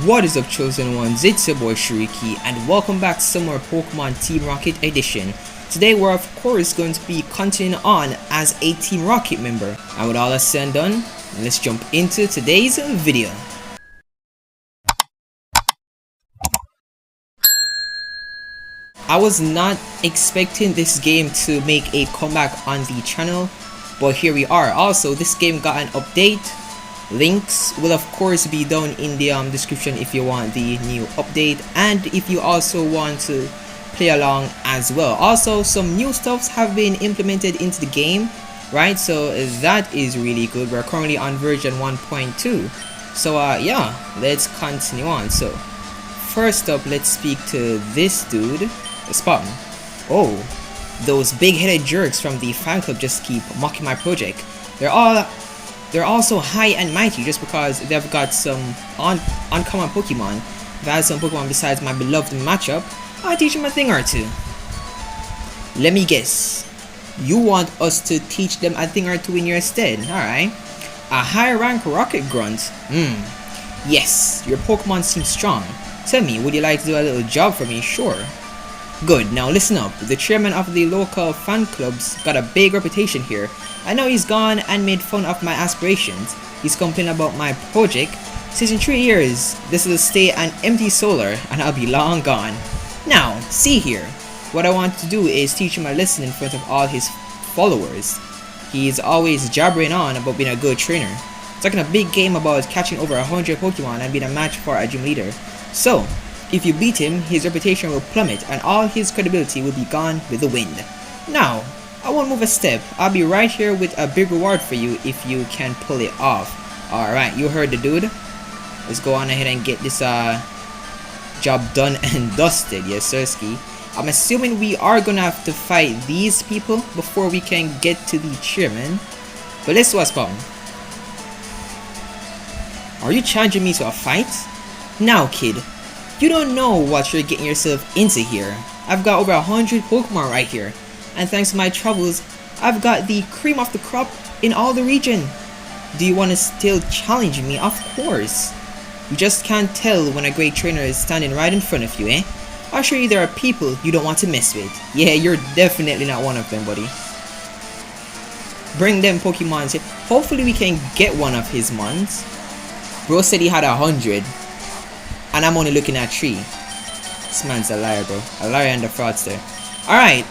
What is up, chosen ones? It's your boy Shariki, and welcome back to some more Pokemon Team Rocket edition. Today we're of course going to be continuing on as a Team Rocket member. And with all that said and done, let's jump into today's video. I was not expecting this game to make a comeback on the channel, but here we are. Also, this game got an update. Links will of course be down in the description if you want the new update, and if you also want to play along as well. Also, some new stuffs have been implemented into the game, right? So that is really good. We're currently on version 1.2. So yeah, let's continue on. So first up, let's speak to this dude. Spot him. Oh, those big-headed jerks from the fan club just keep mocking my project. They're all so high and mighty just because they've got some uncommon Pokemon. If I had some Pokemon besides my beloved matchup, I'll teach them a thing or two. Let me guess. You want us to teach them a thing or two in your stead, alright? A high rank rocket grunt? Yes, your Pokemon seem strong. Tell me, would you like to do a little job for me? Sure. Good, now listen up. The chairman of the local fan club's got a big reputation here. I know he's gone and made fun of my aspirations. He's complaining about my project. Says in 3 years, this will stay an empty solar and I'll be long gone. Now, see here. What I want to do is teach him a lesson in front of all his followers. He's always jabbering on about being a good trainer. Talking a big game about catching over 100 Pokemon and being a match for a gym leader. So, if you beat him, his reputation will plummet and all his credibility will be gone with the wind. Now, I won't move a step. I'll be right here with a big reward for you if you can pull it off. Alright, you heard the dude. Let's go on ahead and get this job done and dusted. Yes, Sirski. I'm assuming we are gonna have to fight these people before we can get to the chairman. But let's see what's poppin'. Are you challenging me to a fight? Now, kid. You don't know what you're getting yourself into here. I've got over 100 Pokemon right here, and thanks to my travels, I've got the cream of the crop in all the region. Do you want to still challenge me? Of course. You just can't tell when a great trainer is standing right in front of you, eh? I'll show you there are people you don't want to mess with. Yeah, you're definitely not one of them, buddy. Bring them Pokemons here. Hopefully we can get one of his mons. Bro said he had 100. And I'm only looking at 3. This man's a liar, bro. A liar and a fraudster. Alright,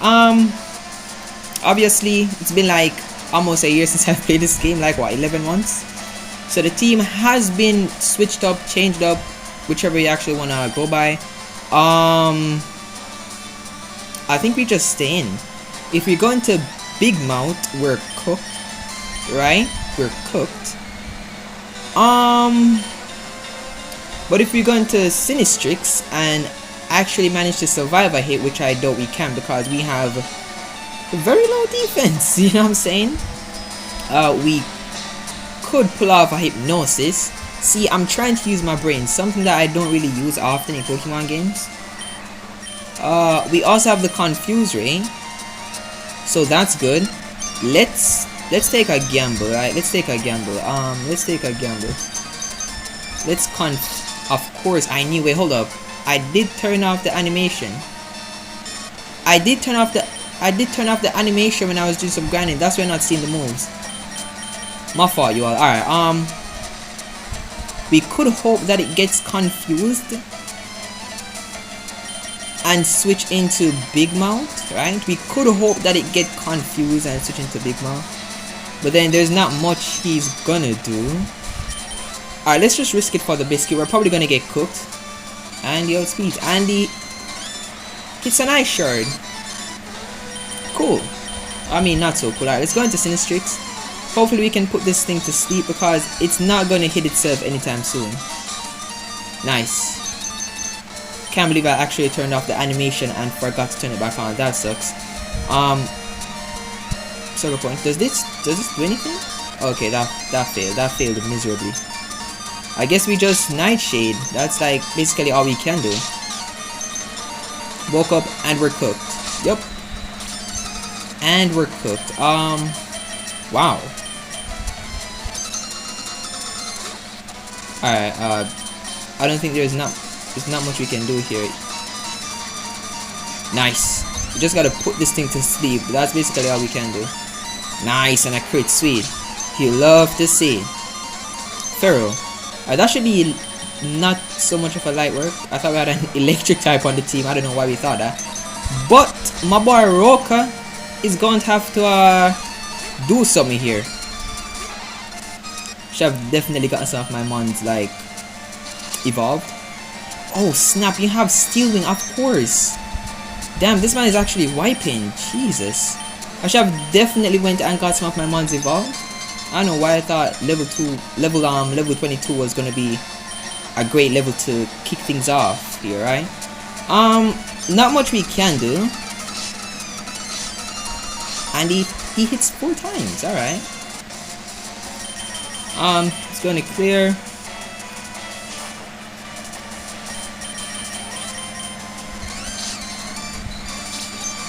obviously, it's been like almost a year since I've played this game. Like, what, 11 months? So the team has been switched up, changed up, whichever you actually want to go by. I think we just stay in. If we go into Big Mouth, we're cooked. Right? We're cooked. But if we go into Sinistrix and actually manage to survive a hit, which I doubt we can because we have very low defense, you know what I'm saying? We could pull off a Hypnosis. See, I'm trying to use my brain, something that I don't really use often in Pokemon games. We also have the Confuse Ray, so that's good. Let's take a gamble, right? Let's take a gamble. Of course, I knew. Wait, hold up. I did turn off the animation. I did turn off the animation when I was doing some grinding. That's why I'm not seeing the moves. My fault, you all. Alright, we could hope that it gets confused and switch into Big Mouth, right? We could hope that it get confused and switch into Big Mouth. But then there's not much he's gonna do. Alright, let's just risk it for the biscuit. We're probably gonna get cooked. And the outspeed. And it's an ice shard. Cool. I mean, not so cool. Alright, let's go into Sinistrix. Hopefully we can put this thing to sleep because it's not gonna hit itself anytime soon. Nice. Can't believe I actually turned off the animation and forgot to turn it back on. That sucks. Sucker point. Does this do anything? Okay, that failed. That failed miserably. I guess we just Nightshade. That's like basically all we can do. Woke up and we're cooked. Yep. And we're cooked. Wow. Alright, I don't think there's not much we can do here. Nice. We just gotta put this thing to sleep. That's basically all we can do. Nice, and a crit, sweet. You love to see. Pharaoh. That should be not so much of a light work. I thought we had an electric type on the team. I don't know why we thought that. But my boy Roka is going to have to do something here. Should have definitely gotten some of my mons like evolved. Oh snap, you have Steel Wing, of course. Damn, this man is actually wiping. Jesus. I should have definitely went and got some of my mons evolved. I don't know why I thought level 22 was gonna be a great level to kick things off here, right? Not much we can do. And he hits 4 times, alright. It's gonna clear.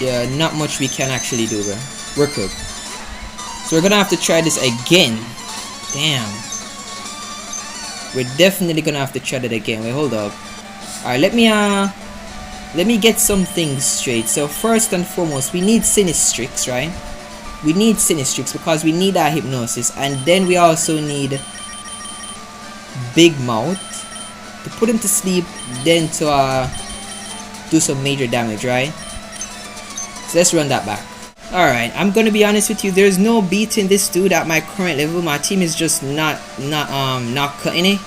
Yeah, not much we can actually do, bro. We're cooked. So we're gonna have to try this again. Damn. We're definitely gonna have to try that again. Wait, hold up. Alright, let me get some things straight. So first and foremost, we need Sinistrix, right? We need Sinistrix because we need that hypnosis, and then we also need Big Mouth to put him to sleep, then to do some major damage, right? So let's run that back. Alright, I'm gonna be honest with you, there's no beating this dude at my current level. My team is just not cutting it.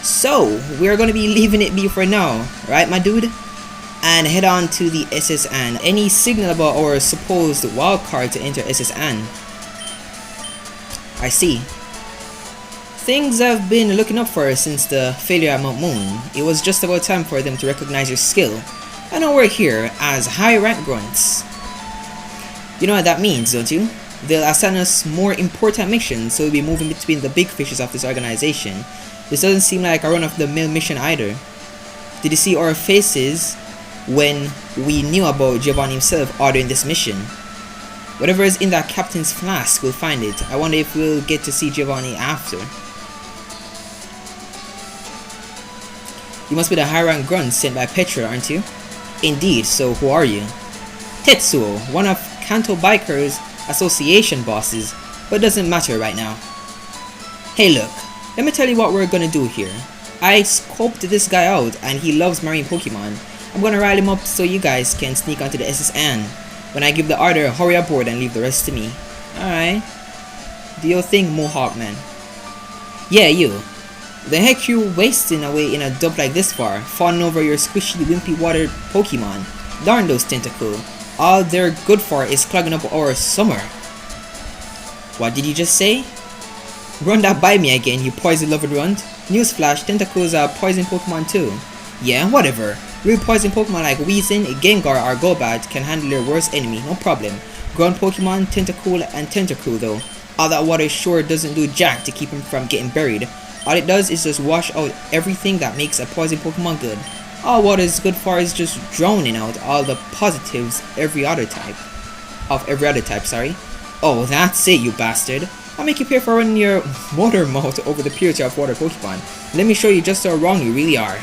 So we're gonna be leaving it be for now, right my dude? And head on to the SSN. Any signalable or supposed wildcard to enter SSN. I see. Things have been looking up for us since the failure at Mount Moon. It was just about time for them to recognize your skill. I know we're here as high rank grunts. You know what that means, don't you? They'll assign us more important missions, so we'll be moving between the big fishes of this organization. This doesn't seem like a run-of-the-mill mission either. Did you see our faces when we knew about Giovanni himself ordering this mission? Whatever is in that captain's flask, we'll find it. I wonder if we'll get to see Giovanni after. You must be the high-rank grunt sent by Petra, aren't you? Indeed, so who are you? Tetsuo, one of Kanto Bikers Association bosses, but doesn't matter right now. Hey look, let me tell you what we're gonna do here. I scoped this guy out and he loves marine Pokemon. I'm gonna rile him up so you guys can sneak onto the SSN. When I give the order, hurry aboard and leave the rest to me. Alright. Do your thing, Mohawk man. Yeah, you. The heck you wasting away in a dump like this far, fawning over your squishy, wimpy water Pokemon. Darn those tentacles. All they're good for is clogging up our summer. What did you just say? Run that by me again, you poison-loving runt. Newsflash, tentacles are poison Pokemon too. Yeah, whatever. Real poison Pokemon like Weezing, Gengar or Golbat can handle your worst enemy, no problem. Ground Pokemon, Tentacool and Tentacruel though. All that water sure doesn't do jack to keep him from getting buried. All it does is just wash out everything that makes a poison Pokemon good. All water is good for is just drowning out all the positives of every other type, sorry. Oh, that's it, you bastard. I'll make you pay for running your motor mouth over the purity of water Pokemon. Let me show you just how wrong you really are.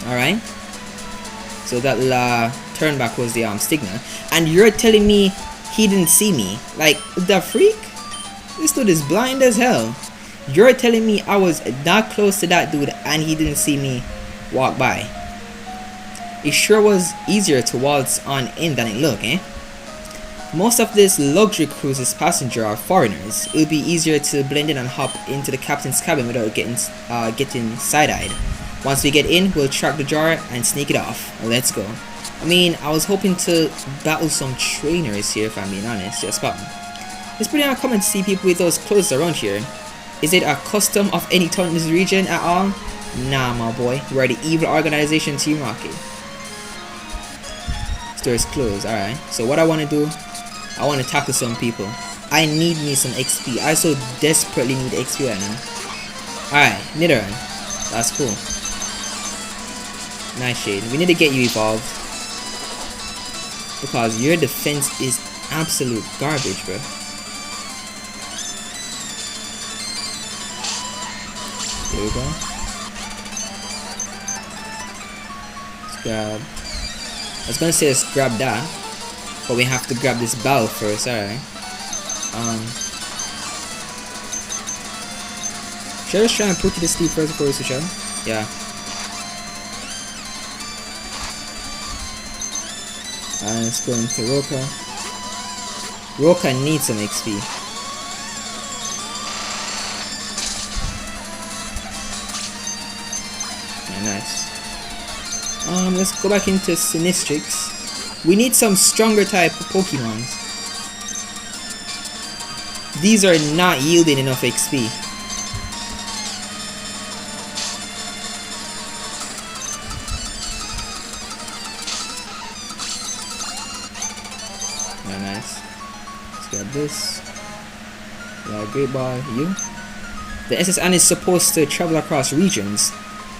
Alright. So that turn back was the Stigma. And you're telling me he didn't see me? Like, the freak? This dude is blind as hell. You're telling me I was that close to that dude and he didn't see me walk by? It sure was easier to waltz on in than it looked, eh? Most of this luxury cruise's passengers are foreigners. It would be easier to blend in and hop into the captain's cabin without getting side-eyed. Once we get in, we'll track the jar and sneak it off. Let's go. I mean, I was hoping to battle some trainers here, if I'm being honest. Just pop. It's pretty uncommon to see people with those clothes around here. Is it a custom of any town in this region at all? Nah, my boy. We're the evil organization Team Rocket. Store's closed. Alright. So what I want to do, I want to tackle some people. I need me some XP. I so desperately need XP right now. Alright, Nidoran. That's cool. Nightshade. We need to get you evolved. Because your defense is absolute garbage, bro. There we go. grab. I was gonna say let's grab that, but we have to grab this bell first. Alright. Should I just try and put you to sleep first before we switch out? Yeah. Let's go into Roka. Roka needs some XP. Yeah, nice. Let's go back into Sinistrix. We need some stronger type of Pokemons. These are not yielding enough XP. Yeah, nice. Let's grab this. Yeah, great ball. You. The SSN is supposed to travel across regions,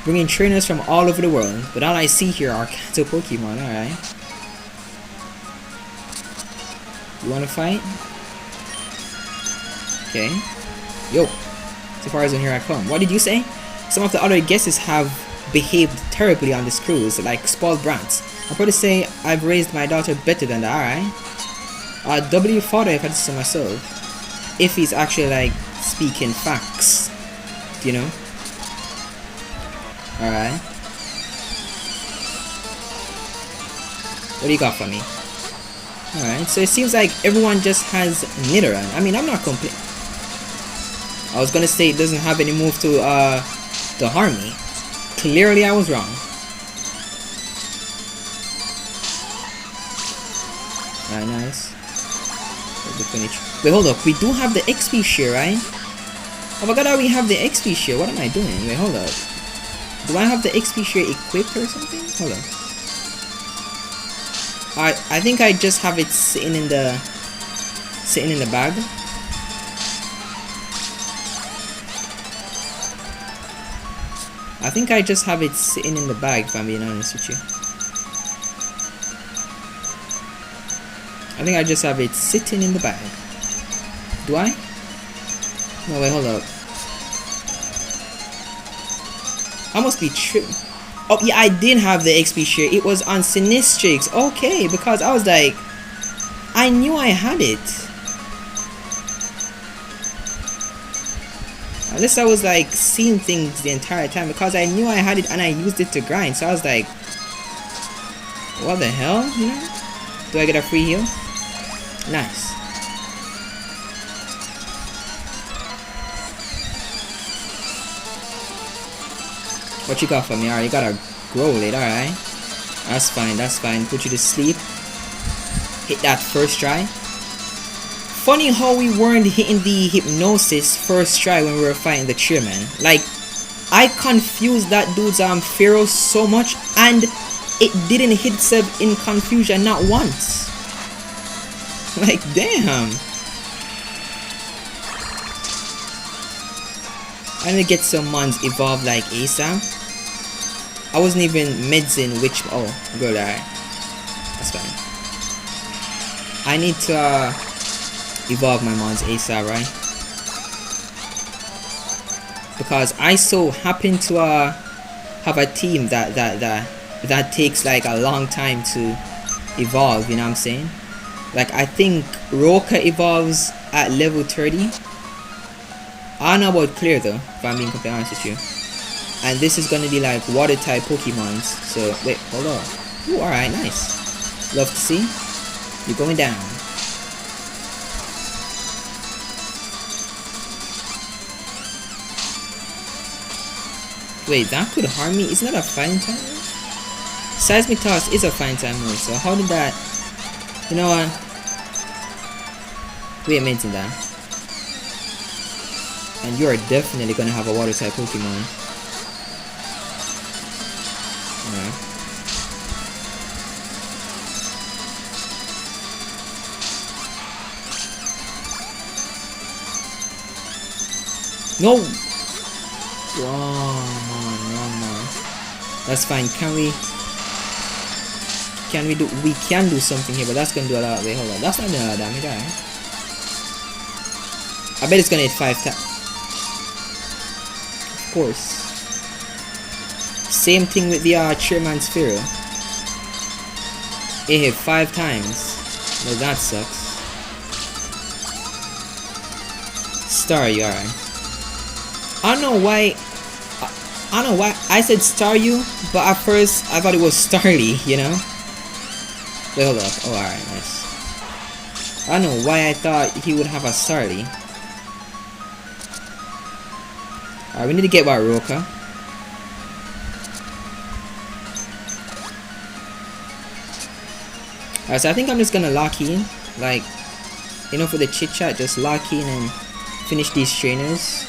bringing trainers from all over the world, but all I see here are Kanto Pokemon. Alright. You wanna fight? Okay. Yo. So far as in here I come. What did you say? Some of the other guests have behaved terribly on this cruise, like spoiled brats. I'm probably say I've raised my daughter better than that, alright? W father if I just say myself. If he's actually like speaking facts. You know? Alright. What do you got for me? Alright, so it seems like everyone just has Nidoran. I mean, I'm not complaining. I was gonna say it doesn't have any move to harm me. Clearly I was wrong. Alright, nice. Wait, hold up. We do have the XP share, right? Oh my god, we have the XP share. What am I doing? Wait, hold up. Do I have the XP share equipped or something? Hold on. I think I just have it sitting in the bag. I think I just have it sitting in the bag, if I'm being honest with you. I think I just have it sitting in the bag. Do I? No, wait, hold up. I must be tripping. Oh, yeah, I did have the XP share. It was on Sinistrix. Okay, because I was like, I knew I had it. Unless I was like seeing things the entire time, because I knew I had it and I used it to grind. So I was like, what the hell, you know? Do I get a free heal? Nice. What you got for me? Alright, you got a Growlithe, alright. That's fine, that's fine. Put you to sleep. Hit that first try. Funny how we weren't hitting the hypnosis first try when we were fighting the chairman. Like, I confused that dude's Pharaoh so much and it didn't hit itself in confusion not once. Like, damn. I need to get some mons evolved like ASAP. I wasn't even medicine which. Oh, good, alright. That's fine. I need to evolve my mons ASAP, right? Because I so happen to have a team that takes like a long time to evolve, you know what I'm saying? Like, I think Roka evolves at level 30. I don't know about Clear though, if I'm being completely honest with you. And this is gonna be like water type Pokemons. So wait, hold on. Ooh, alright, nice. Love to see. You're going down. Wait, that could harm me? Isn't that a fighting type move? Seismic Toss is a fighting type move, so how did that... You know what? We ain't mentioned that. And you are definitely gonna have a water type Pokemon. Alright. No! Wrong man. That's fine. We can do something here, but that's gonna do a lot. Wait, hold on. That's not doing a lot of damage, alright. I bet it's gonna hit 5 times. Of course. Same thing with the Chairman's Pharaoh. It hit 5 times. Well, that sucks. Star you, alright. I don't know why. I don't know why I said Star you, but at first I thought it was Starly, you know? Wait, hold up. Oh, alright, nice. I don't know why I thought he would have a Starly. Alright, we need to get Baroka. Alright, so I think I'm just gonna lock in. Like, you know, for the chit chat, just lock in and finish these trainers.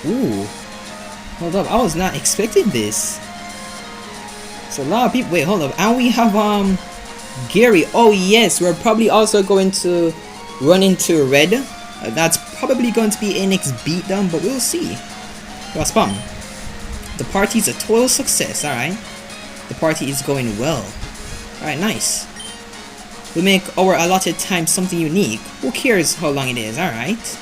Ooh. Hold up, I was not expecting this. So a lot of people. Wait, hold up. And we have Gary. Oh yes, we're probably also going to run into Red. That's probably going to be a next beatdown, but we'll see. Spam. The party is a total success. All right. The party is going well. All right, nice. We make our allotted time something unique. Who cares how long it is? All right.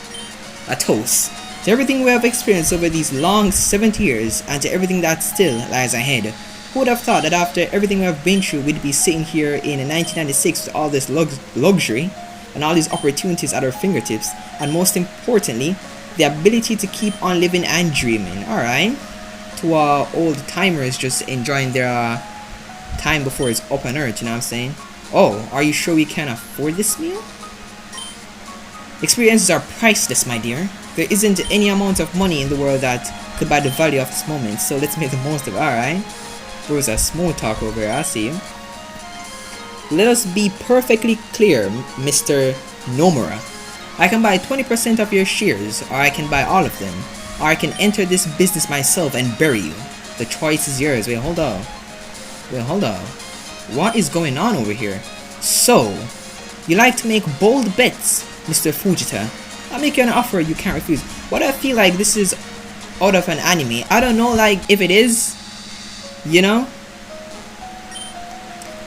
A toast to everything we have experienced over these long 70 years, and to everything that still lies ahead. Who would have thought that after everything we have been through, we'd be sitting here in 1996 with all this luxury and all these opportunities at our fingertips, and most importantly, the ability to keep on living and dreaming. Alright. To old timers just enjoying their time before it's up on earth, you know what I'm saying? Oh, are you sure we can afford this meal? Experiences are priceless, my dear. There isn't any amount of money in the world that could buy the value of this moment, so let's make the most of it. Alright. There was a small talk over here, I see you. Let us be perfectly clear, Mr. Nomura. I can buy 20% of your shares, or I can buy all of them, or I can enter this business myself and bury you. The choice is yours. Wait, hold on. What is going on over here? So, you like to make bold bets, Mr. Fujita. I'll make you an offer you can't refuse. But I feel like this is out of an anime. I don't know, like, if it is, you know?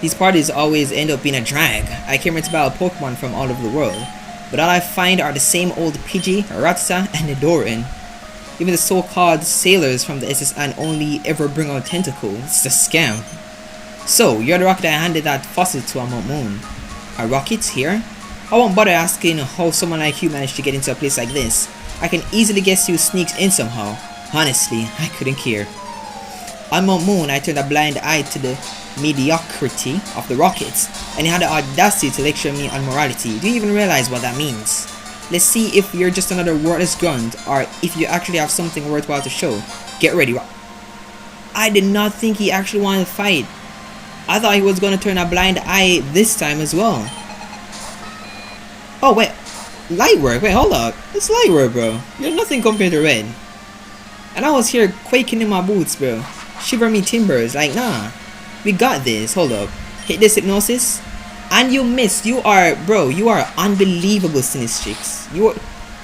These parties always end up being a drag. I came here to battle Pokemon from all over the world, but all I find are the same old Pidgey, Ratsa, and Nidoran. Even the so-called sailors from the SSN only ever bring out Tentacle. It's a scam. So, you're the rocket I handed that fossil to on Mount Moon. A rocket here? I won't bother asking how someone like you managed to get into a place like this. I can easily guess you sneaked in somehow. Honestly, I couldn't care. On Mount Moon, I turned a blind eye to the mediocrity of the rockets, and you had the audacity to lecture me on morality. Do you even realize what that means? Let's see if you're just another worthless grunt, or if you actually have something worthwhile to show. Get ready. I did not think he actually wanted to fight. I thought he was going to turn a blind eye this time as well. Oh wait, light work. Wait, hold up. It's light work, bro. You're nothing compared to Red. And I was here quaking in my boots, bro. Shiver me timbers. Like, nah. We got this. Hold up. Hit this hypnosis. And you missed. You are, bro, you are unbelievable, Sinistrix.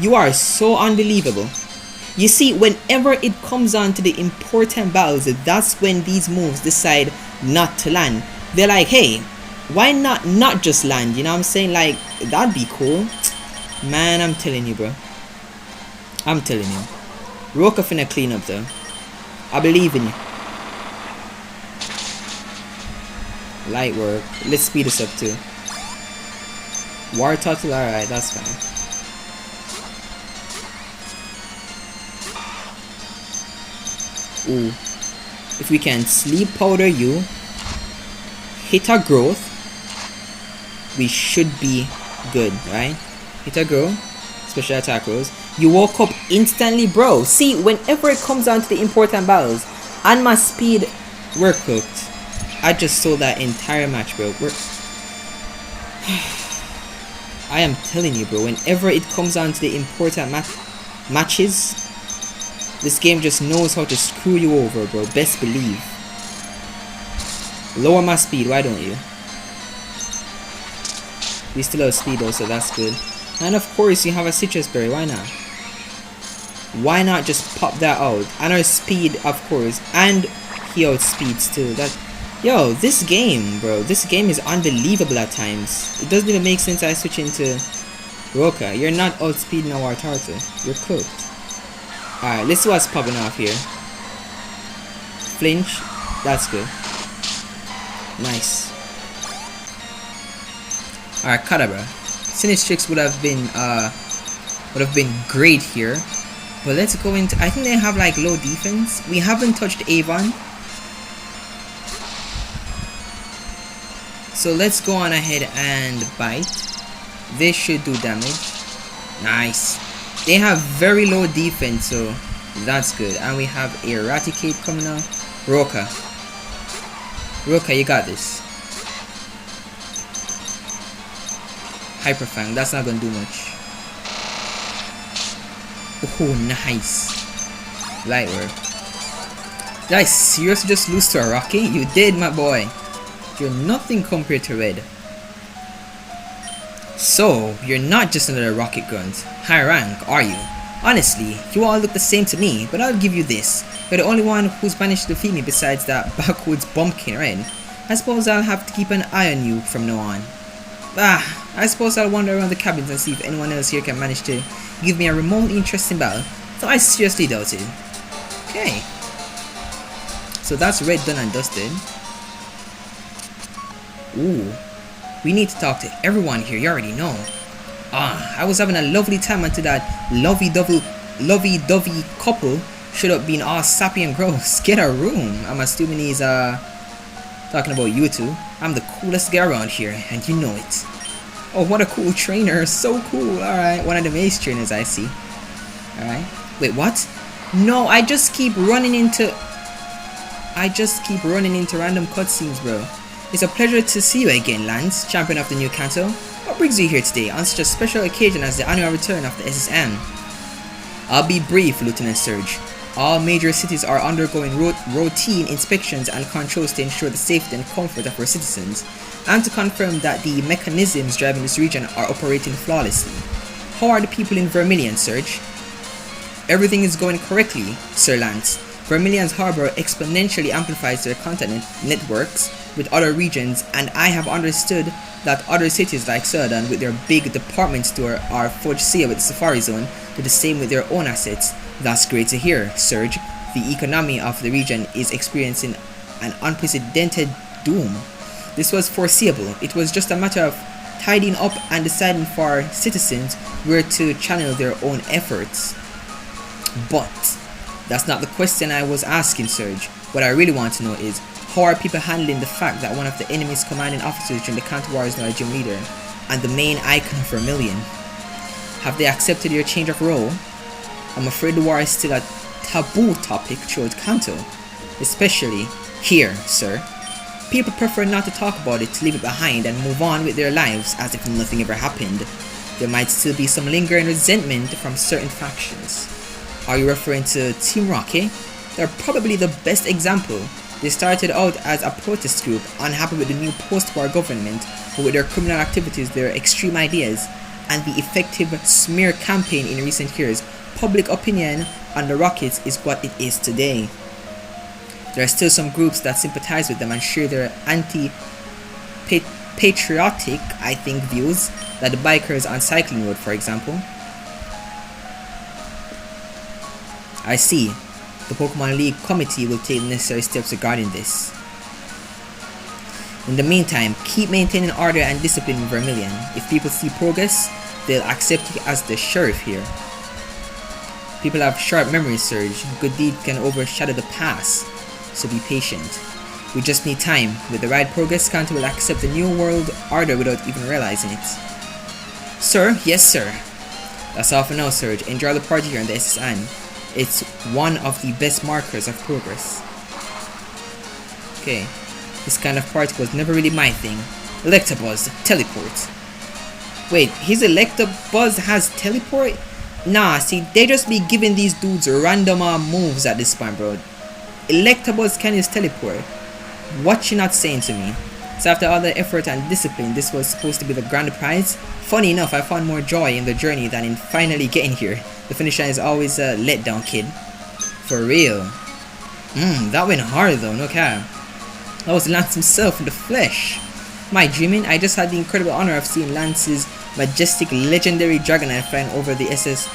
You are so unbelievable. You see, whenever it comes on to the important battles, that's when these moves decide not to land. They're like, hey, why not just land? You know what I'm saying? Like, that'd be cool. Man, I'm telling you, bro. I'm telling you. Roka finna clean up, though. I believe in you. Light work. Let's speed this up too. War Turtle, alright, that's fine. Ooh. If we can sleep powder you, hit a growth, we should be good, right? Hit a growth, special attack rolls. You woke up instantly, bro. See, whenever it comes down to the important battles and my speed, we're cooked. I just saw that entire match, bro. I am telling you, bro, whenever it comes on to the important matches, this game just knows how to screw you over, bro. Best believe. Lower my speed, why don't you? We still have speed though, so that's good. And of course, you have a citrus berry, why not? Why not just pop that out? And our speed, of course, and he outspeeds too. Yo, this game, bro, this game is unbelievable at times. It doesn't even make sense I switch into Roka. You're not outspeeding our Tartar. You're cooked. Alright, let's see what's popping off here. Flinch. That's good. Nice. Alright, Kadabra. Sinistrix would have been great here. But let's go into, I think they have like low defense. We haven't touched Avon. So let's go on ahead and bite. This should do damage. Nice. They have very low defense, so that's good. And we have Eradicate coming out. Roka. Roka, you got this. Hyperfang, that's not gonna do much. Oh, nice. Light work. Did I seriously just lose to a rocket? You did, my boy. You're nothing compared to red. So, you're not just another rocket grunt. High rank, are you? Honestly, you all look the same to me, but I'll give you this. You're the only one who's managed to defeat me besides that backwoods bumpkin, right? I suppose I'll have to keep an eye on you from now on. I suppose I'll wander around the cabins and see if anyone else here can manage to give me a remotely interesting battle, though I seriously doubt it. Okay. So that's red done and dusted. Ooh. We need to talk to everyone here, you already know. I was having a lovely time until that lovey-dovey couple should have been all sappy and gross. Get a room. I'm assuming he's talking about you two. I'm the coolest guy around here, and you know it. Oh, what a cool trainer. So cool. Alright, one of the mace trainers I see. Alright. Wait, what? No, I just keep running into random cutscenes, bro. It's a pleasure to see you again, Lance, champion of the new Kanto. What brings you here today on such a special occasion as the annual return of the SSM? I'll be brief, Lieutenant Surge. All major cities are undergoing routine inspections and controls to ensure the safety and comfort of our citizens, and to confirm that the mechanisms driving this region are operating flawlessly. How are the people in Vermilion, Surge? Everything is going correctly, Sir Lance. Vermilion's harbor exponentially amplifies their contact networks with other regions, and I have understood that other cities like Sudan with their big department store or Forgesia with the Safari Zone do the same with their own assets. That's great to hear, Surge. The economy of the region is experiencing an unprecedented doom. This was foreseeable. It was just a matter of tidying up and deciding for citizens where to channel their own efforts. But that's not the question I was asking, Surge. What I really want to know is, how are people handling the fact that one of the enemy's commanding officers during the Kanto War is now a gym leader, and the main icon of Vermilion? Have they accepted your change of role? I'm afraid the war is still a taboo topic throughout Kanto, especially here, sir. People prefer not to talk about it, to leave it behind and move on with their lives as if nothing ever happened. There might still be some lingering resentment from certain factions. Are you referring to Team Rocky? They're probably the best example. They started out as a protest group, unhappy with the new post-war government, but with their criminal activities, their extreme ideas, and the effective smear campaign in recent years, public opinion on the Rockets is what it is today. There are still some groups that sympathize with them and share their anti-patriotic, I think, views, like the bikers on Cycling Road, for example. I see. The Pokemon League committee will take the necessary steps regarding this. In the meantime, keep maintaining order and discipline in Vermilion. If people see progress, they'll accept you as the sheriff here. People have sharp memories, Surge. Good deeds can overshadow the past, so be patient. We just need time. With the right progress, Kanto will accept the new world order without even realizing it. Sir? Yes, sir. That's all for now, Surge. Enjoy the party here on the SSN. It's one of the best markers of progress. Okay, this kind of party was never really my thing. Electabuzz, teleport. Wait, his Electabuzz has teleport? Nah, see, they just be giving these dudes random moves at this point, bro. Electabuzz can use teleport. What you not saying to me? So after all the effort and discipline, this was supposed to be the grand prize? Funny enough, I found more joy in the journey than in finally getting here. The finish line is always a letdown, kid. For real. That went hard though, no cap. That was Lance himself in the flesh. Am I dreaming? I just had the incredible honor of seeing Lance's majestic legendary Dragonite flying over the SS.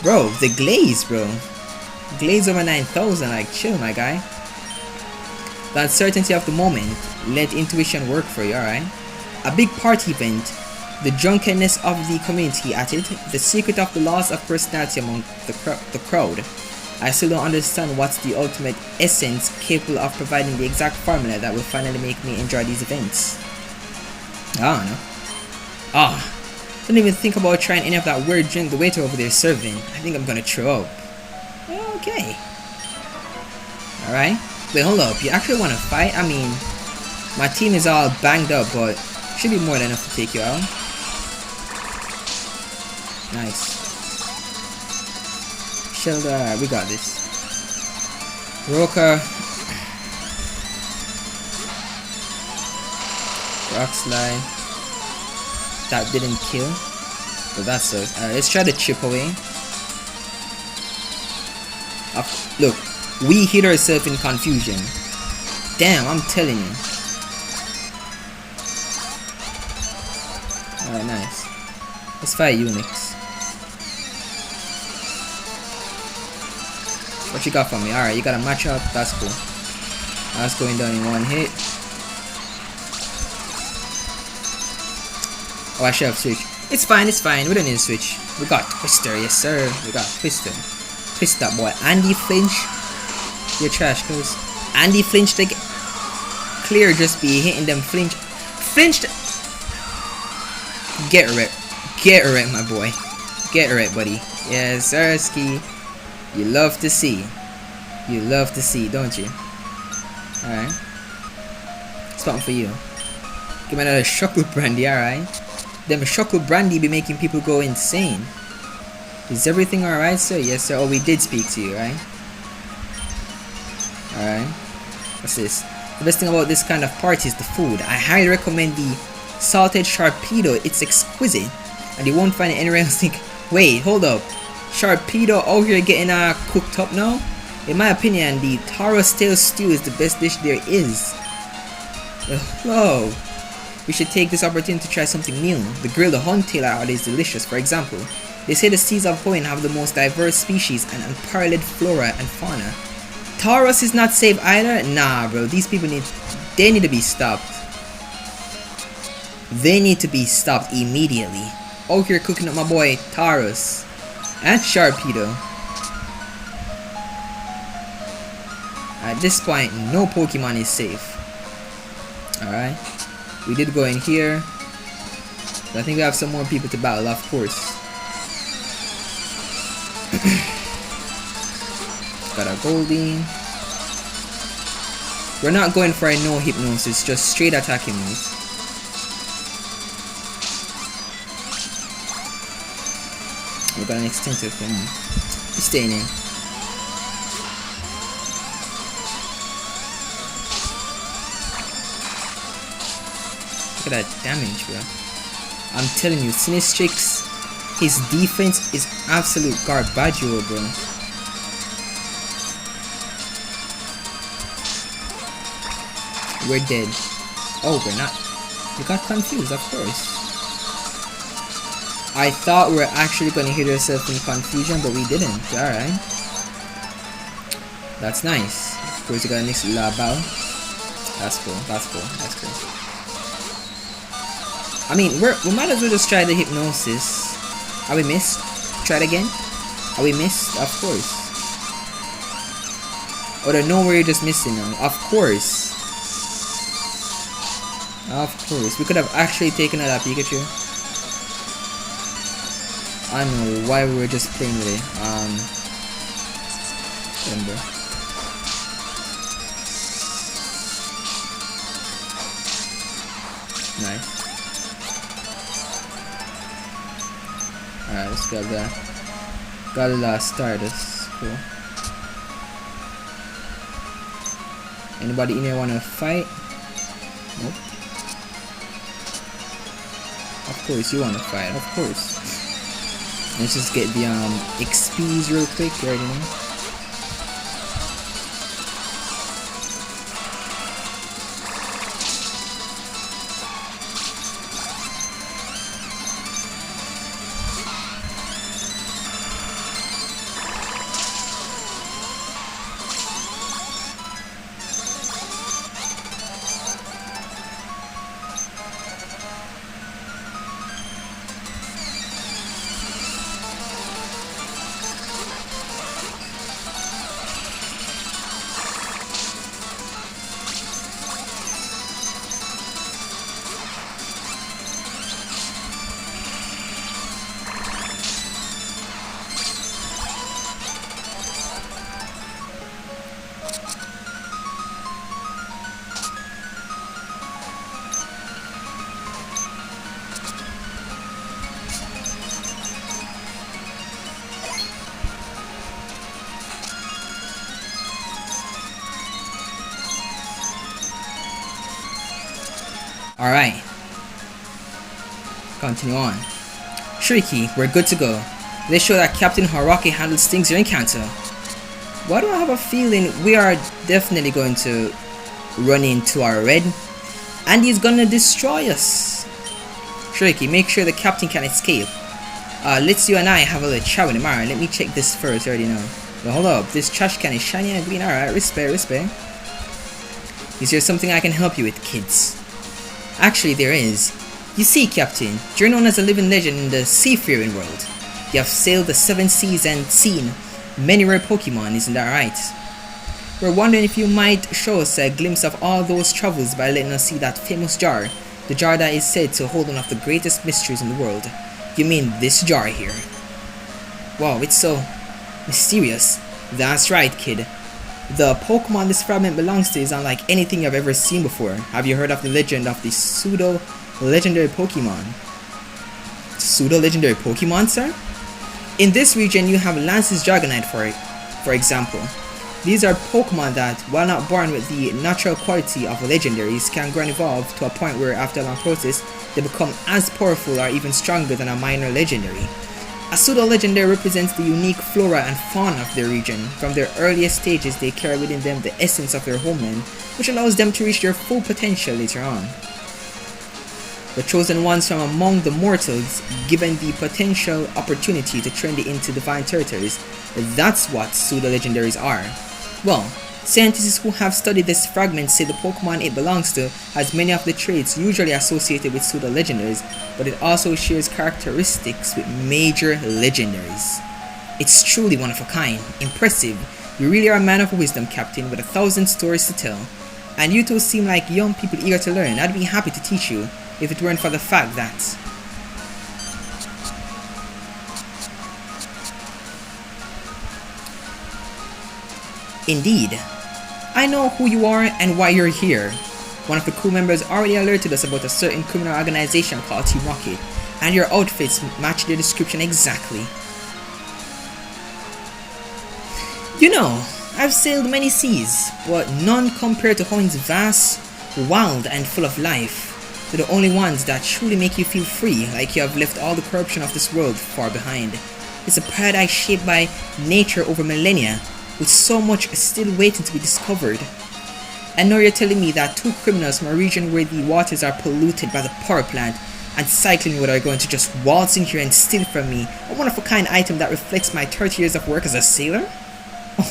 Bro, the glaze, bro. Glaze over 9,000, like chill, my guy. The uncertainty of the moment let intuition work for you, alright? A big party event. The drunkenness of the community at it, the secret of the loss of personality among the crowd. I still don't understand what's the ultimate essence capable of providing the exact formula that will finally make me enjoy these events. I don't know. Don't even think about trying any of that weird drink the waiter over there is serving. I think I'm gonna throw up. Okay. Alright. Wait, hold up. You actually wanna fight? I mean, my team is all banged up, but should be more than enough to take you out. Nice. Shelter, we got this. Roka. Rock slide. That didn't kill. But that sucks. Alright, let's try to chip away. Look, we hit ourselves in confusion. Damn, I'm telling you. Alright, nice. Let's fight Unix. What you got for me? Alright, you got a match up. That's cool. That's going down in one hit. Oh, I should have switched. It's fine, it's fine. We don't need to switch. We got Twister, yes sir. We got Twister. Twist that boy. Andy flinch. You're trash, cuz. Andy flinch, like clear just be hitting them flinch. Flinched. Get wrecked. Get wrecked, my boy. Get wrecked, buddy. Yes, sir, ski. You love to see. You love to see, don't you? Alright. Something for you. Give me another chocolate brandy, alright? Them chocolate brandy be making people go insane. Is everything alright, sir? Yes, sir. Oh, we did speak to you, right? Alright. What's this? The best thing about this kind of party is the food. I highly recommend the salted sharpedo. It's exquisite. And you won't find it anywhere else. Think, wait, hold up. Sharpedo out here getting cooked up now? In my opinion, the taro stale stew is the best dish there is. Whoa. We should take this opportunity to try something new. The grilled horntail out is delicious. For example, they say the seas of Hawaiian have the most diverse species and unparalleled flora and fauna. Taurus is not safe either? Nah, bro. These people they need to be stopped. They need to be stopped immediately. Out here cooking up my boy Taurus and Sharpedo. At this point, no Pokemon is safe. Alright. We did go in here. But I think we have some more people to battle, of course. Got a Goldie. We're not going for a no hypnosis, just straight attacking moves. We got an extinctive thing. He's staying in. Look at that damage, bro. I'm telling you, Sinistrix, his defense is absolute garbaggio, bro. We're dead. Oh, we're not. We got confused, of course. I thought we were actually going to hit ourselves in confusion, but we didn't. Alright. That's nice. Of course, you got a next Labao. That's cool. That's cool. That's cool. I mean, we might as well just try the hypnosis. Are we missed? Try it again? Are we missed? Of course. Oh, there's nowhere you're just missing now. Of course. Of course. We could have actually taken out that Pikachu. I don't know why we were just playing with it. Remember. Nice. Alright, let's grab that. Got a last Stardust. Cool. Anybody in here wanna fight? Nope. Of course you wanna fight, of course. Let's just get the XPs real quick, you already know. Alright. Continue on. Shariki, we're good to go. Let's show that Captain Haraki handles things here in Kanto. Why do I have a feeling we are definitely going to run into our red? And he's gonna destroy us. Shariki, make sure the captain can escape. Let's you and I have a little chat with him. Alright, let me check this first. I already know. But hold up, this trash can is shiny and green. Alright, respect. Is there something I can help you with, kids? Actually, there is. You see, Captain, you're known as a living legend in the seafaring world. You have sailed the 7 seas and seen many rare Pokemon, isn't that right? We're wondering if you might show us a glimpse of all those travels by letting us see that famous jar. The jar that is said to hold one of the greatest mysteries in the world. You mean this jar here? Wow, it's so mysterious. That's right, kid. The Pokemon this fragment belongs to is unlike anything I've ever seen before. Have you heard of the legend of the pseudo-legendary Pokemon? Pseudo-legendary Pokemon, sir? In this region, you have Lance's Dragonite for example. These are Pokemon that, while not born with the natural quality of legendaries, can grow and evolve to a point where, after a long process, they become as powerful or even stronger than a minor legendary. A pseudo-legendary represents the unique flora and fauna of their region. From their earliest stages, they carry within them the essence of their homeland, which allows them to reach their full potential later on. The chosen ones from among the mortals, given the potential opportunity to trend into divine territories, that's what pseudo-legendaries are. Well, scientists who have studied this fragment say the Pokemon it belongs to has many of the traits usually associated with pseudo-legendaries, but it also shares characteristics with major legendaries. It's truly one of a kind. Impressive. You really are a man of wisdom, Captain, with 1,000 stories to tell. And you two seem like young people eager to learn. I'd be happy to teach you, if it weren't for the fact that... Indeed. I know who you are and why you're here. One of the crew members already alerted us about a certain criminal organization called Team Rocket, and your outfits match their description exactly. You know, I've sailed many seas, but none compare to Hawaii's vast, wild, and full of life. They're the only ones that truly make you feel free, like you have left all the corruption of this world far behind. It's a paradise shaped by nature over millennia, with so much still waiting to be discovered. And now you're telling me that 2 criminals from a region where the waters are polluted by the power plant and cycling water are going to just waltz in here and steal from me a one-of-a-kind item that reflects my 30 years of work as a sailor?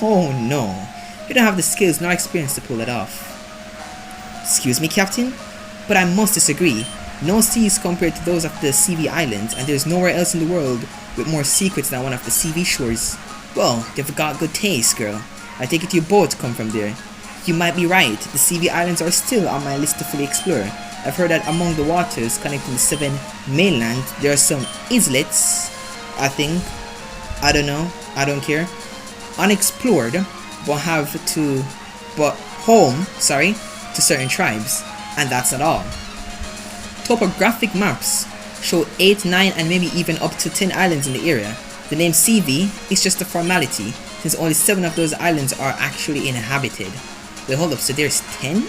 Oh no, you don't have the skills nor experience to pull it off. Excuse me, Captain? But I must disagree. No seas compared to those of the CV Islands, and there's nowhere else in the world with more secrets than one of the CV shores. Well, you've got good taste, girl. I take it you both come from there. You might be right, the CV Islands are still on my list to fully explore. I've heard that among the waters connecting the 7 mainland, there are some islets, I think. I don't know, I don't care. Unexplored, but home to certain tribes. And that's not all. Topographic maps show 8, 9, and maybe even up to 10 islands in the area. The name CV is just a formality, since only 7 of those islands are actually inhabited. Wait, hold up, so there's 10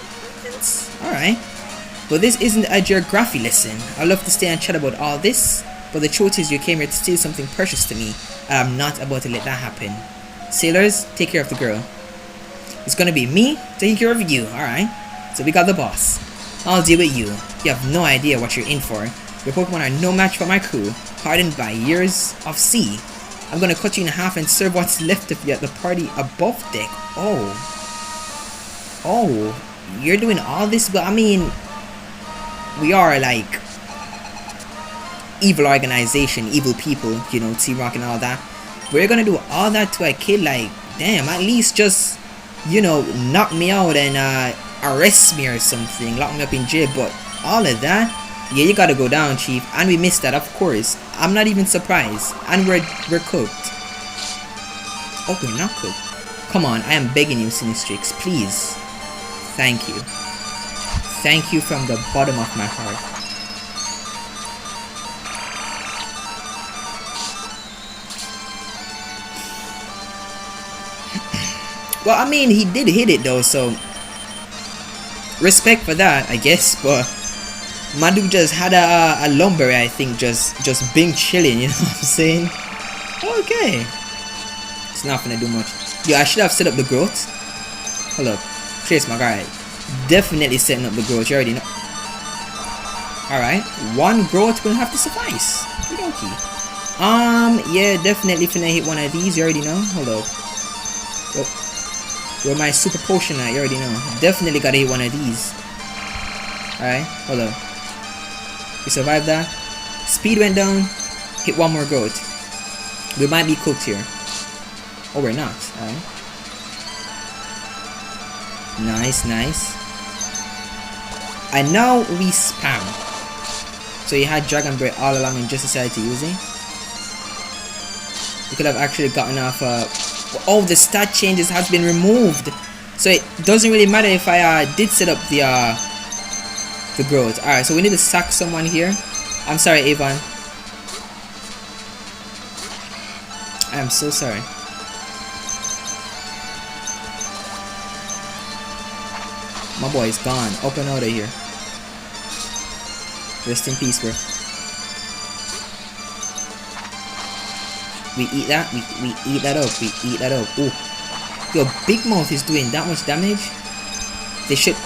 islands? Alright. But this isn't a geography lesson. I'd love to stay and chat about all this, but the truth is you came here to steal something precious to me, and I'm not about to let that happen. Sailors, take care of the girl. It's gonna be me taking care of you, alright? So we got the boss. I'll deal with you. You have no idea what you're in for. Your Pokemon are no match for my crew, hardened by years of sea. I'm gonna cut you in half and serve what's left of you at the party above deck. Oh, you're doing all this? But I mean, we are like evil organization, evil people, you know, T-Rock and all that. We're gonna do all that to a kid? Like, damn, at least just, you know, knock me out and arrest me or something, lock me up in jail. But all of that, yeah, you gotta go down, Chief. And we missed that, of course. I'm not even surprised. And we're cooked. Oh, we're not cooked. Come on, I am begging you, Sinistrix, please. Thank you. Thank you from the bottom of my heart. Well, I mean, he did hit it though, so respect for that, I guess, but My dude just had a lumber, I think, just being chilling, you know what I'm saying? Okay. It's not gonna do much. Yo, I should have set up the growth. Hold up. Trace my guy. Definitely setting up the growth, you already know. Alright. One growth will have to suffice. Okay. Yeah, definitely finna hit one of these, you already know. Hold up. Where my super potion at, you already know. Definitely gotta hit one of these. Alright, hold up. We survived that. Speed went down. Hit one more growth. We might be cooked here. Oh, we're not. Alright. Nice, nice. And now we spam. So he had Dragon Breath all along and just decided to use it. We could have actually gotten off all the stat changes has been removed. So it doesn't really matter if I did set up the growth. Alright, so we need to sack someone here. I'm sorry, Avon. I am so sorry. My boy is gone. Up and out of here. Rest in peace, bro. We eat that. We eat that up. We eat that up. Oh, yo, Big Mouth is doing that much damage. They should.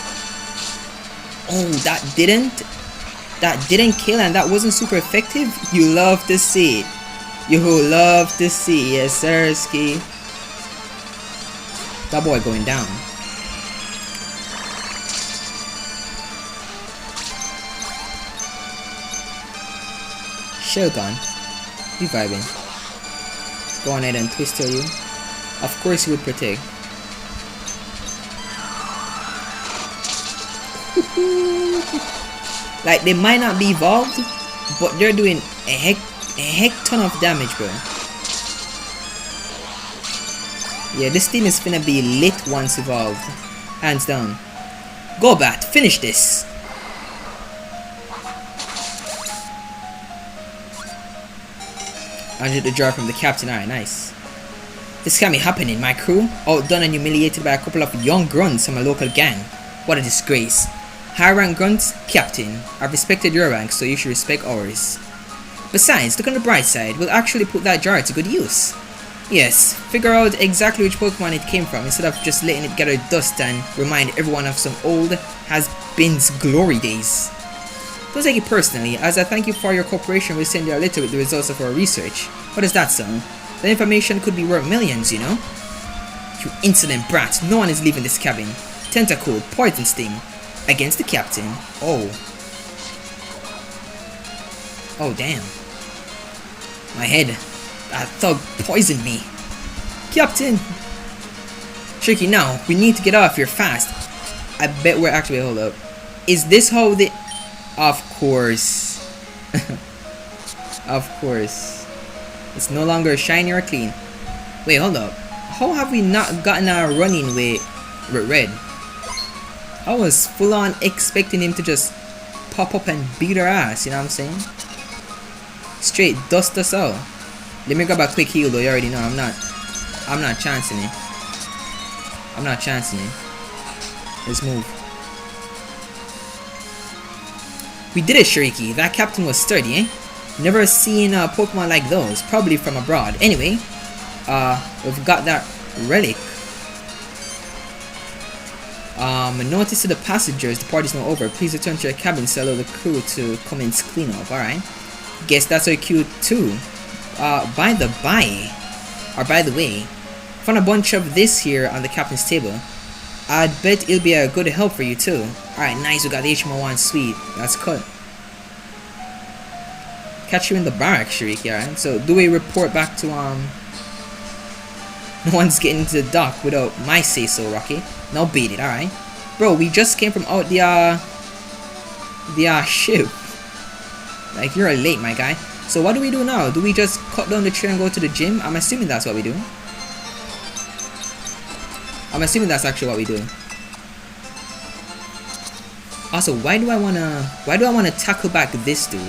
Oh, that didn't kill, and that wasn't super effective. You love to see it. You love to see, yes, sir, Ski. That boy going down. Shogun, you vibing. Go on ahead and twist you. Of course you would protect. Like, they might not be evolved, but they're doing a heck ton of damage, bro. Yeah, this team is finna be lit once evolved. Hands down. Go Bat, finish this. Under the jar from the captain. Alright, nice. This can't be happening. My crew, outdone and humiliated by a couple of young grunts from a local gang. What a disgrace. High rank grunts, captain. I've respected your rank, so you should respect ours. Besides, look on the bright side. We'll actually put that jar to good use. Yes, figure out exactly which Pokemon it came from instead of just letting it gather dust and remind everyone of some old has-beens glory days. Don't take it personally, as I thank you for your cooperation. We'll send you a letter with the results of our research. What does that sound? The information could be worth millions, you know? You insolent brat, no one is leaving this cabin. Tentacle, Poison Sting. Against the captain. Oh. Oh, damn. My head. That thug poisoned me. Captain! Shariki, now, we need to get off here fast. I bet we're actually, hold up. Is this how the... Of course. Of course. It's no longer shiny or clean. Wait, hold up. How have we not gotten our running with Red? I was full on expecting him to just pop up and beat our ass, you know what I'm saying? Straight dust us out. Let me grab a quick heal though, you already know I'm not chancing it. I'm not chancing it. Let's move. We did it, Shariki. That captain was sturdy, eh? Never seen a Pokemon like those. Probably from abroad. Anyway, we've got that relic. Notice to the passengers, the party's not over. Please return to your cabin to allow the crew to commence cleanup. Alright. Guess that's our cue too. By the way, found a bunch of this here on the captain's table. I'd bet it'll be a good help for you too. Alright, nice, we got the HM1, sweet. That's cut. Catch you in the barracks, Shariki, alright? So, do we report back to, no one's getting into the dock without my say-so, Rocky. Now beat it, alright? Bro, we just came from out the ship. Like, you're late, my guy. So, what do we do now? Do we just cut down the tree and go to the gym? I'm assuming that's what we do. I'm assuming that's actually what we do. Also, why do I wanna tackle back this dude?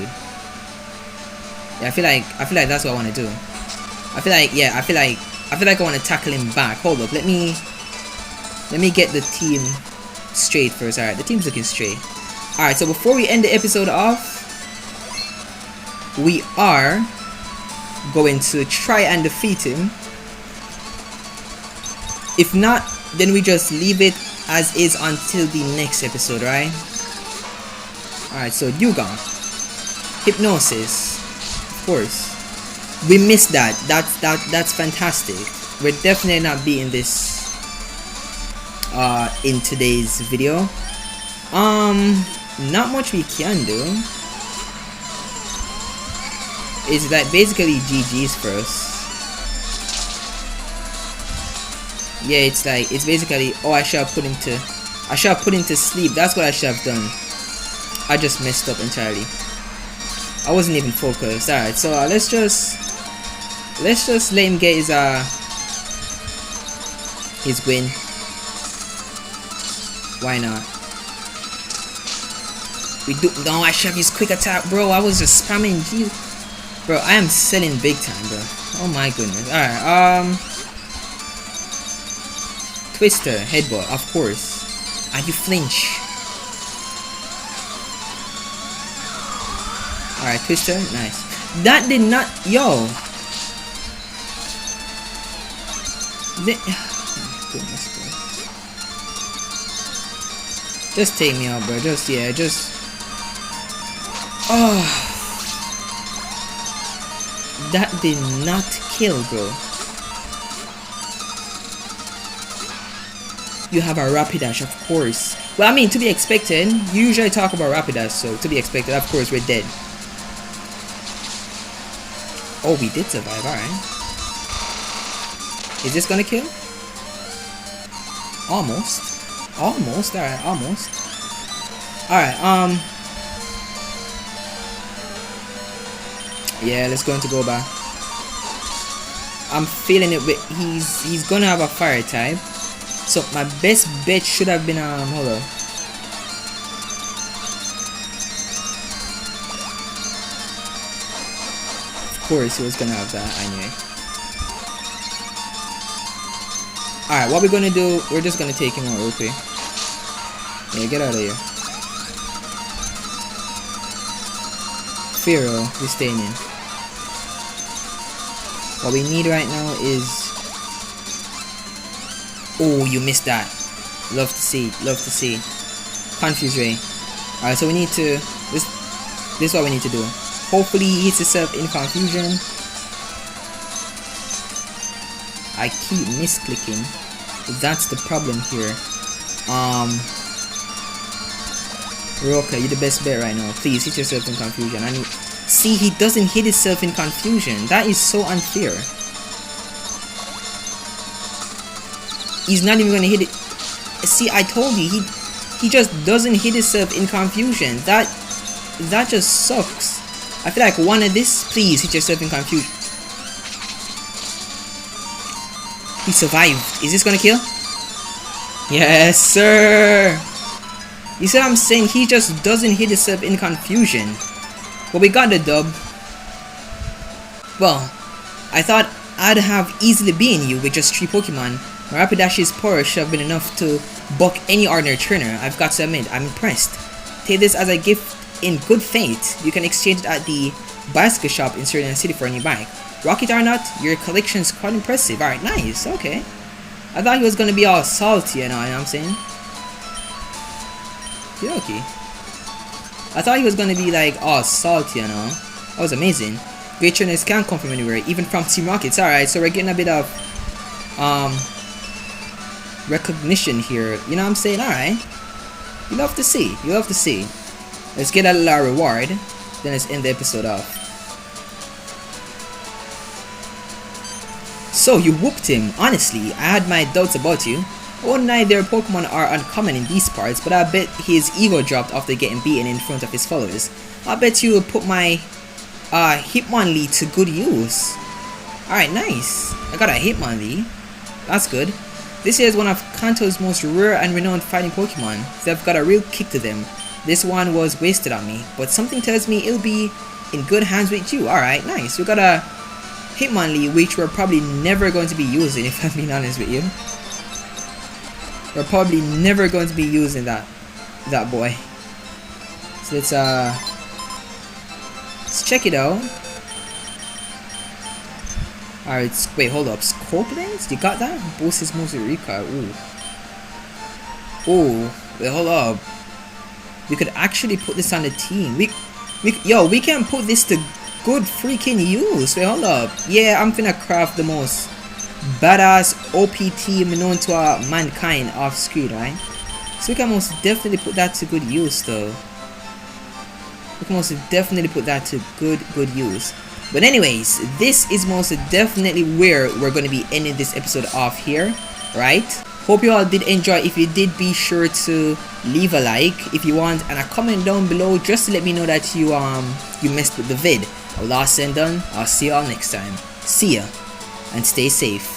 Yeah, I feel like that's what I wanna do. I feel like I wanna tackle him back. Hold up, let me get the team straight first. Alright, the team's looking straight. Alright, so before we end the episode off, we are going to try and defeat him. If not, then we just leave it as is until the next episode, right? Alright, so Yuga. Hypnosis. Of course. We missed that. That's fantastic. We're definitely not beating this in today's video. Not much we can do. It's like basically GG's for us. Yeah, it's like it's basically I should have put him to sleep. That's what I should have done. I just messed up entirely. I wasn't even focused. Alright, so let's just let him get his win. Why not? We do. No, I should have used quick attack, bro. I was just spamming you, bro. I am selling big time, bro. Oh my goodness. All right. Twister, headbutt, of course. And you flinch. All right, Twister, nice. That did not, yo. Goodness, bro. Just take me out, bro. Just. Oh, that did not kill, bro. You have a Rapidash, of course. Well, I mean, to be expected. You usually talk about Rapidash, so to be expected. Of course, we're dead. Oh, we did survive. Alright. Is this gonna kill? Almost. Alright, almost. Alright, yeah, let's go into go back. I'm feeling it with he's gonna have a fire type. So my best bet should have been hold on. Of course he was gonna have that anyway. Alright, what we're gonna do, we're just gonna take him out real quick. Yeah, get out of here. Pharaoh, we're staying in. What we need right now is... Oh, you missed that. Love to see, love to see. Confuse Ray. Alright, so we need to... This is what we need to do. Hopefully he hits himself in confusion. I keep misclicking. That's the problem here. Roka, you're the best bet right now. Please hit yourself in confusion. I need... See, he doesn't hit himself in confusion. That is so unfair. He's not even gonna hit it. See, I told you, he just doesn't hit himself in confusion. That just sucks. I feel like one of this, please hit yourself in confusion. He survived. Is this gonna kill? Yes, sir. You see what I'm saying? He just doesn't hit himself in confusion. But we got the dub. Well, I thought I'd have easily beaten you with just 3 Pokemon. My Rapidash's power should have been enough to buck any ordinary trainer. I've got to admit, I'm impressed. Take this as a gift in good faith. You can exchange it at the bicycle shop in Certain City for a new bike. Rock it or not, your collection is quite impressive. Alright, nice, okay. I thought he was gonna be all salty and all, you know what I'm saying? Yeah, okay. I thought he was gonna be like all salty and all. That was amazing. Great trainers can come from anywhere, even from Team Rockets. Alright, so we're getting a bit of recognition here. You know what I'm saying? Alright. You love to see. You love to see. Let's get a little reward. Then let's end the episode off. So you whooped him. Honestly, I had my doubts about you. I won't deny their Pokemon are uncommon in these parts, but I bet his ego dropped after getting beaten in front of his followers. I bet you put my Hitmonlee to good use. Alright, nice. I got a Hitmonlee. That's good. This here is one of Kanto's most rare and renowned fighting Pokemon. They've got a real kick to them. This one was wasted on me, but something tells me it'll be in good hands with you. Alright, nice. We got a Hitmonlee, which we're probably never going to be using, if I'm being honest with you. We're probably never going to be using that boy. So let's check it out. Alright, wait, hold up. Scope lens? You got that? Boosts mostly recoil. Ooh. Ooh, wait, hold up. We could actually put this on the team. We can put this to good freaking use. Wait, hold up. Yeah, I'm finna craft the most badass OP team known to mankind off screen, right? So we can most definitely put that to good use, though. We can most definitely put that to good use. But anyways, this is most definitely where we're going to be ending this episode off here, right? Hope you all did enjoy. If you did, be sure to leave a like if you want, and a comment down below just to let me know that you messed with the vid. All said and done, I'll see you all next time. See ya, and stay safe.